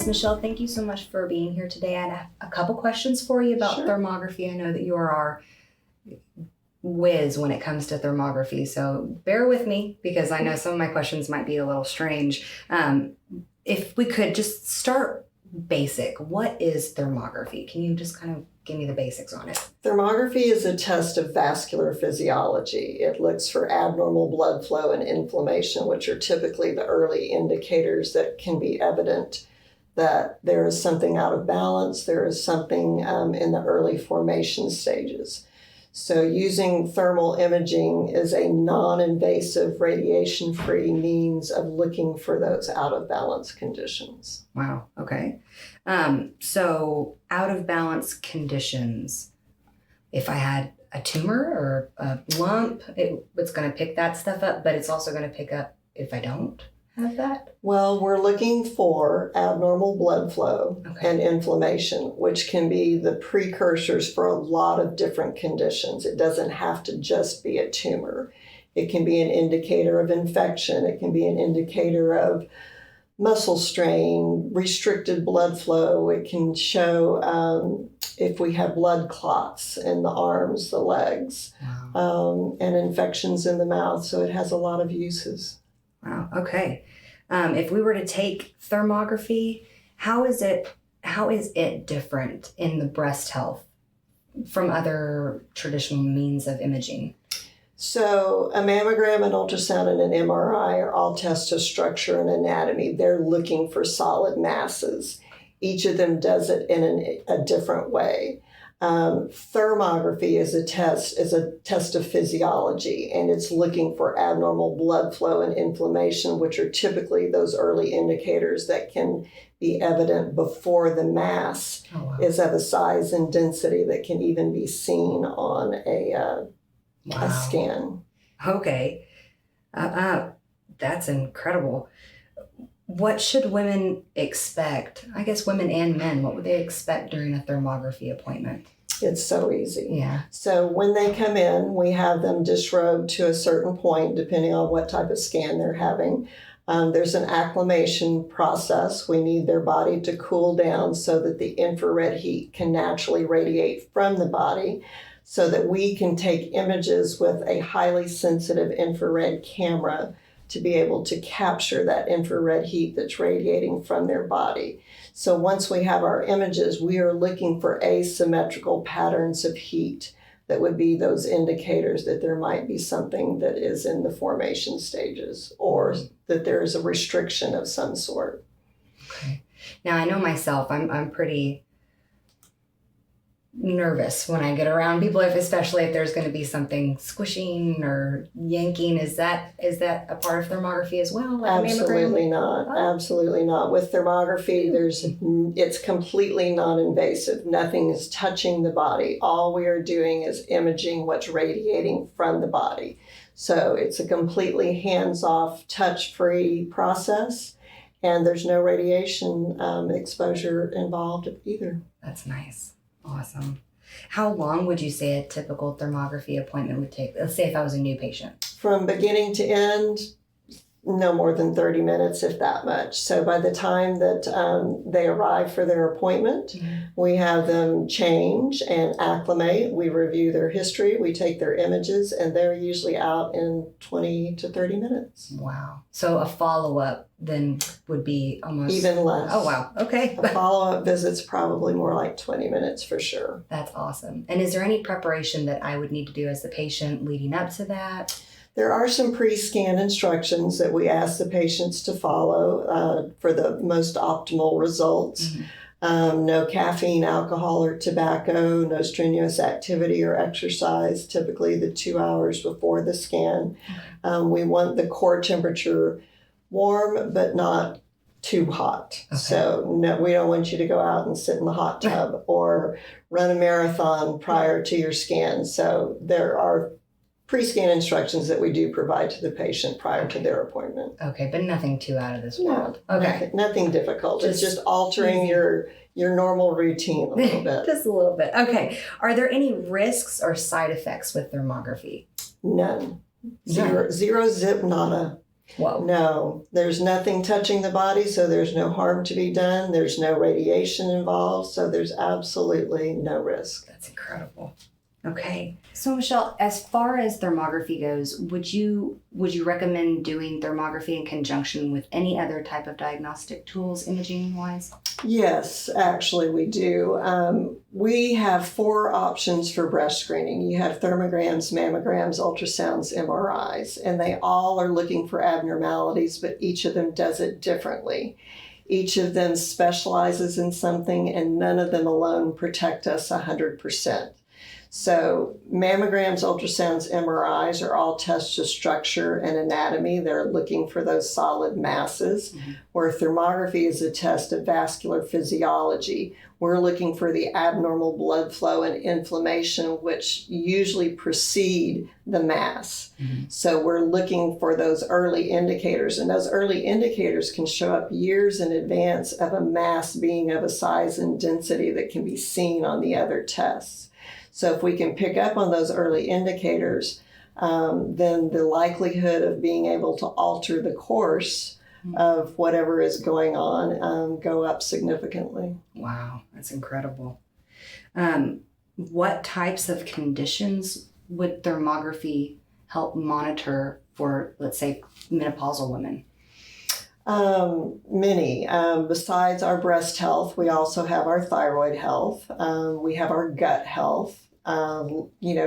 Miss Michelle, thank you so much for being here today. I had a couple questions for you about thermography. I know that you are our whiz when it comes to thermography, so bear with me because I know some of my questions might be a little strange. If we could just start basic, what is thermography? Can you just kind of give me the basics on it? Thermography is a test of vascular physiology. It looks for abnormal blood flow and inflammation, which are typically the early indicators that can be evident that there is something out of balance, there is something in the early formation stages. So using thermal imaging is a non-invasive, radiation-free means of looking for those out of balance conditions. Wow, okay. So out of balance conditions, if I had a tumor or a lump, it's going to pick that stuff up, but it's also going to pick up if I don't have that? Well, we're looking for abnormal blood flow and inflammation, which can be the precursors for a lot of different conditions. It doesn't have to just be a tumor. It can be an indicator of infection. It can be an indicator of muscle strain, restricted blood flow. It can show if we have blood clots in the arms, the legs, and infections in the mouth. So it has a lot of uses. Wow. Okay. If we were to take thermography, how is it different in the breast health from other traditional means of imaging? So a mammogram, an ultrasound, and an MRI are all tests of structure and anatomy. They're looking for solid masses. Each of them does it in a different way. Thermography is a test of physiology, and it's looking for abnormal blood flow and inflammation, which are typically those early indicators that can be evident before the mass is of a size and density that can even be seen on a scan. Okay. That's incredible. What should women expect? I guess women and men, what would they expect during a thermography appointment? It's so easy. Yeah. So when they come in, we have them disrobe to a certain point, depending on what type of scan they're having. There's an acclimation process. We need their body to cool down so that the infrared heat can naturally radiate from the body, so that we can take images with a highly sensitive infrared camera to be able to capture that infrared heat that's radiating from their body. So once we have our images, we are looking for asymmetrical patterns of heat that would be those indicators that there might be something that is in the formation stages or that there is a restriction of some sort. Okay. Now I know myself, I'm pretty nervous when I get around people, especially if there's going to be something squishing or yanking. Is that a part of thermography as well? Like Absolutely not. Oh. Absolutely not. With thermography, it's completely non-invasive. Nothing is touching the body. All we are doing is imaging what's radiating from the body. So it's a completely hands-off, touch-free process, and there's no radiation exposure involved either. That's nice. Awesome. How long would you say a typical thermography appointment would take? Let's say if I was a new patient. From beginning to end, no more than 30 minutes, if that much. So by the time that they arrive for their appointment, we have them change and acclimate. We review their history, we take their images, and they're usually out in 20 to 30 minutes. Wow. So a follow-up then would be almost... Even less. Oh, wow. Okay. A follow-up visit's probably more like 20 minutes for sure. That's awesome. And is there any preparation that I would need to do as the patient leading up to that? There are some pre-scan instructions that we ask the patients to follow for the most optimal results. No caffeine, alcohol, or tobacco, no strenuous activity or exercise, typically the 2 hours before the scan. We want the core temperature warm, but not too hot. Okay. So no, we don't want you to go out and sit in the hot tub or run a marathon prior to your scan. So there are pre-scan instructions that we do provide to the patient prior to their appointment. Okay, but nothing too out of this world. No, okay. Nothing difficult. It's just altering your normal routine a little bit. Just a little bit. Okay. Are there any risks or side effects with thermography? None. Zero, zip, nada. Whoa. No, there's nothing touching the body, so there's no harm to be done. There's no radiation involved, so there's absolutely no risk. That's incredible. Okay. So Michelle, as far as thermography goes, would you recommend doing thermography in conjunction with any other type of diagnostic tools, imaging wise? Yes, actually we do. We have 4 options for breast screening. You have thermograms, mammograms, ultrasounds, MRIs, and they all are looking for abnormalities, but each of them does it differently. Each of them specializes in something, and none of them alone protect us 100%. So mammograms, ultrasounds, MRIs are all tests to structure and anatomy. They're looking for those solid masses, where thermography is a test of vascular physiology. We're looking for the abnormal blood flow and inflammation, which usually precede the mass. So we're looking for those early indicators, and those early indicators can show up years in advance of a mass being of a size and density that can be seen on the other tests. So if we can pick up on those early indicators, then the likelihood of being able to alter the course of whatever is going on go up significantly. Wow, that's incredible. What types of conditions would thermography help monitor for, let's say, menopausal women? Many. Besides our breast health, we also have our thyroid health. We have our gut health.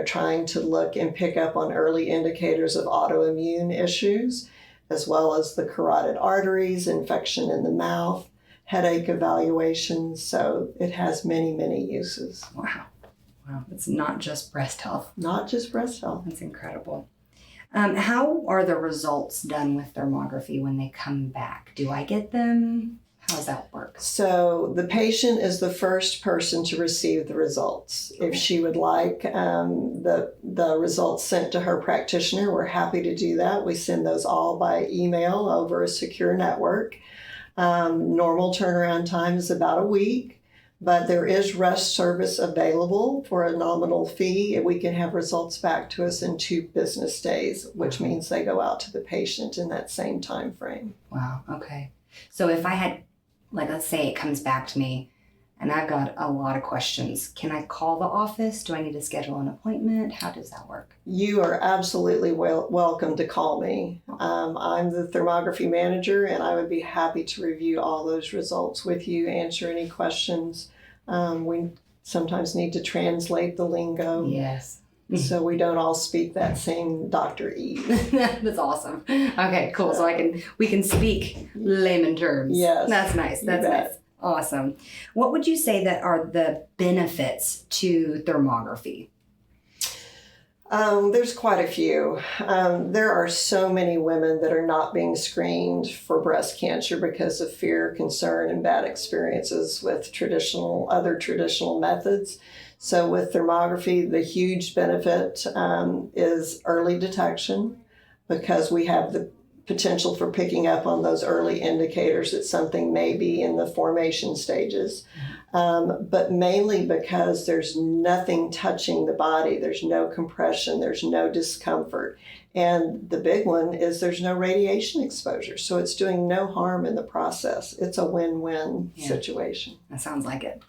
Trying to look and pick up on early indicators of autoimmune issues, as well as the carotid arteries, infection in the mouth, headache evaluations. So it has many, many uses. Wow. It's not just breast health. Not just breast health. That's incredible. How are the results done with thermography when they come back? Do I get them? How does that work? So the patient is the first person to receive the results. If she would like the results sent to her practitioner, we're happy to do that. We send those all by email over a secure network. Normal turnaround time is about a week, but there is rush service available for a nominal fee. We can have results back to us in 2 business days, which means they go out to the patient in that same time frame. Wow, okay. So if I had, let's say it comes back to me and I've got a lot of questions, can I call the office? Do I need to schedule an appointment? How does that work? You are absolutely welcome to call me. I'm the thermography manager, and I would be happy to review all those results with you, answer any questions. We sometimes need to translate the lingo. Yes. So we don't all speak that same Dr. E. That's awesome. Okay, cool. So we can speak layman terms. Yes. That's nice. That's nice. Awesome. What would you say that are the benefits to thermography? There's quite a few. There are so many women that are not being screened for breast cancer because of fear, concern, and bad experiences with other traditional methods. So with thermography, the huge benefit is early detection, because we have the potential for picking up on those early indicators that something may be in the formation stages. But mainly because there's nothing touching the body. There's no compression, there's no discomfort. And the big one is there's no radiation exposure. So it's doing no harm in the process. It's a win-win situation. That sounds like it.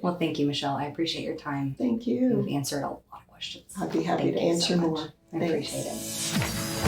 Well, thank you, Michelle. I appreciate your time. Thank you. You've answered a lot of questions. I'd be happy to answer more. I appreciate it.